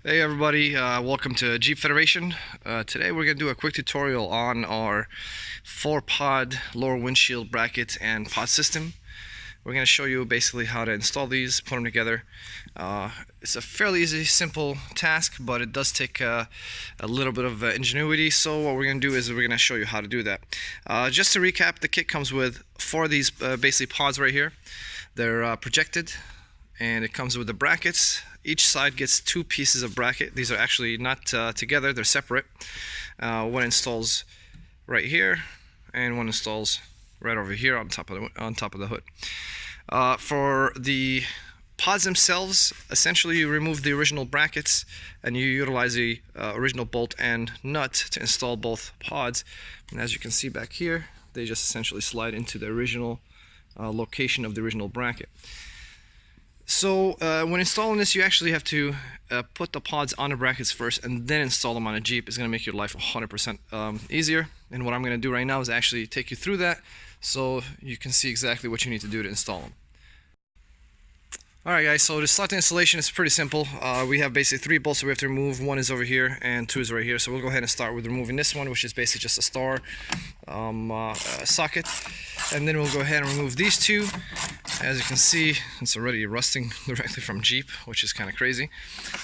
Hey everybody, welcome to Jeep Federation. Today we're going to do a quick tutorial on our 4-pod lower windshield bracket and pod system. We're going to show you basically how to install these, put them together. It's a fairly easy, simple task, but it does take a little bit of ingenuity. So what we're going to do is we're going to show you how to do that. Just to recap, the kit comes with 4 of these basically pods right here. They're projected, and it comes with the brackets. Each side gets 2 pieces of bracket. These are actually not together, they're separate. One installs right here, and one installs right over here on top of the hood. For the pods themselves, essentially you remove the original brackets and you utilize the original bolt and nut to install both pods. And as you can see back here, they just essentially slide into the original location of the original bracket. So when installing this, you actually have to put the pods on the brackets first and then install them on a Jeep. It's going to make your life 100% easier. And what I'm going to do right now is actually take you through that so you can see exactly what you need to do to install them. Alright guys, so to start the installation, it's pretty simple. We have basically 3 bolts that we have to remove. 1 is over here and 2 is right here. So we'll go ahead and start with removing this one, which is basically just a star socket. And then we'll go ahead and remove these 2. As you can see, it's already rusting directly from Jeep, which is kind of crazy.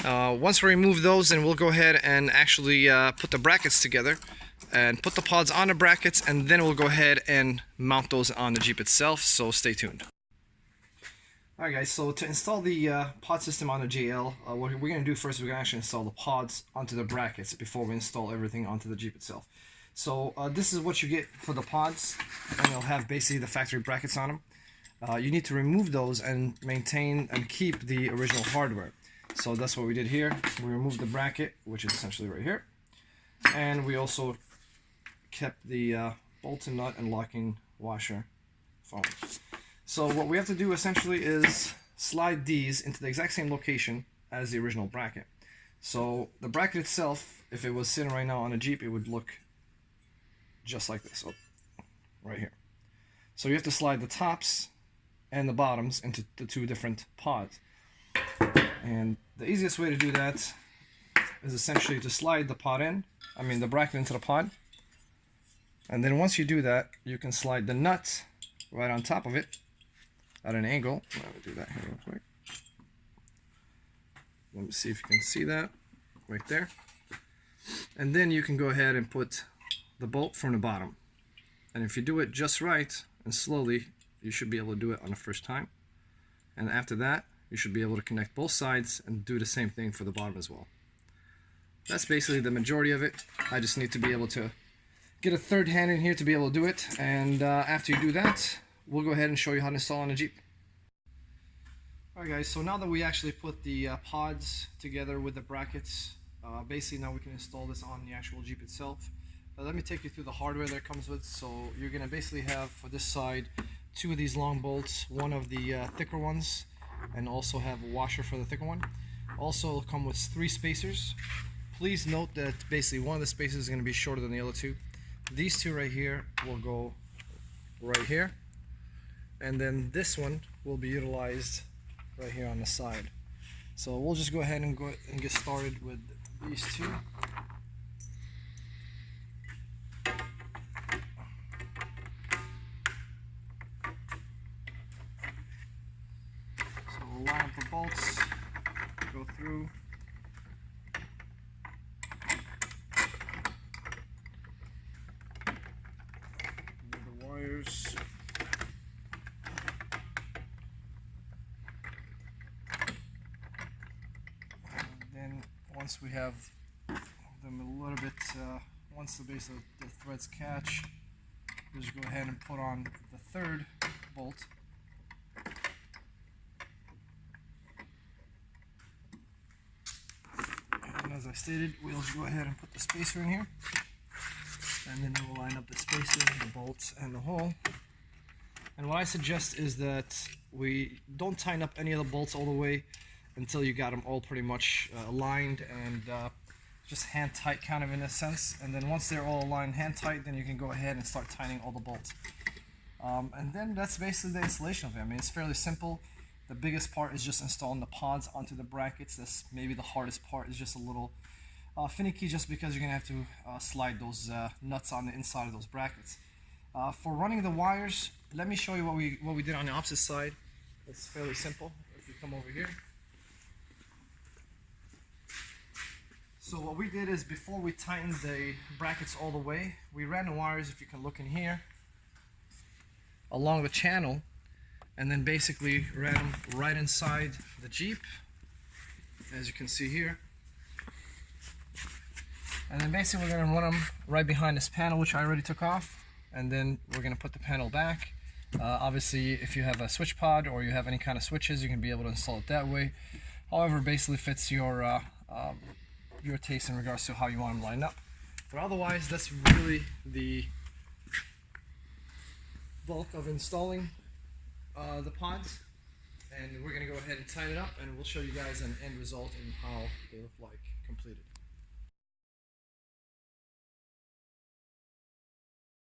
Once we remove those, then we'll go ahead and actually put the brackets together and put the pods on the brackets, and then we'll go ahead and mount those on the Jeep itself, so stay tuned. Alright guys, so to install the pod system on the JL, what we're going to do first is we're going to actually install the pods onto the brackets before we install everything onto the Jeep itself. So this is what you get for the pods, and they'll have basically the factory brackets on them. You need to remove those and maintain and keep the original hardware. So that's what we did here. We removed the bracket, which is essentially right here, and we also kept the bolt and nut and locking washer foam. So what we have to do essentially is slide these into the exact same location as the original bracket. So the bracket itself, if it was sitting right now on a Jeep, it would look just like this, right here. So you have to slide the tops and the bottoms into the 2 different pods. And the easiest way to do that is essentially to slide the the bracket into the pod. And then once you do that, you can slide the nut right on top of it at an angle. I'm going to do that here real quick. Let me see if you can see that right there. And then you can go ahead and put the bolt from the bottom. And if you do it just right and slowly, you should be able to do it on the first time. And after that, you should be able to connect both sides and do the same thing for the bottom as well. That's basically the majority of it. I just need to be able to get a third hand in here to be able to do it. And after you do that, we'll go ahead and show you how to install on a Jeep. Alright guys, so now that we actually put the pods together with the brackets, basically now we can install this on the actual Jeep itself. Let me take you through the hardware that it comes with. So you're going to basically have for this side 2 of these long bolts, 1 of the thicker ones, and also have a washer for the thicker one. Also it'll come with 3 spacers. Please note that basically one of the spacers is going to be shorter than the other 2. These 2 right here will go right here, and then this one will be utilized right here on the side. So we'll just go ahead and get started with these 2. So we'll line up the bolts, go through. The wires. Once we have them a little bit, once the base of the threads catch, just go ahead and put on the 3rd bolt. And as I stated, we'll go ahead and put the spacer in here, and then we'll line up the spacer, the bolts, and the hole. And what I suggest is that we don't tighten up any of the bolts all the way until you got them all pretty much aligned and just hand tight, kind of in a sense. And then once they're all aligned hand tight, then you can go ahead and start tightening all the bolts. And then that's basically the installation of it. I mean, it's fairly simple. The biggest part is just installing the pods onto the brackets. That's maybe the hardest part. Is just a little finicky, just because you're gonna have to slide those nuts on the inside of those brackets. For running the wires, let me show you what we did on the opposite side. It's fairly simple. If you come over here. So what we did is, before we tightened the brackets all the way, we ran the wires, if you can look in here, along the channel, and then basically ran them right inside the Jeep, as you can see here. And then basically we're going to run them right behind this panel, which I already took off, and then we're going to put the panel back. Obviously, if you have a switch pod or you have any kind of switches, you can be able to install it that way. However, basically fits your taste in regards to how you want them lined up. But otherwise, that's really the bulk of installing the pods, and we're going to go ahead and tighten it up, and we'll show you guys an end result and how they look like completed.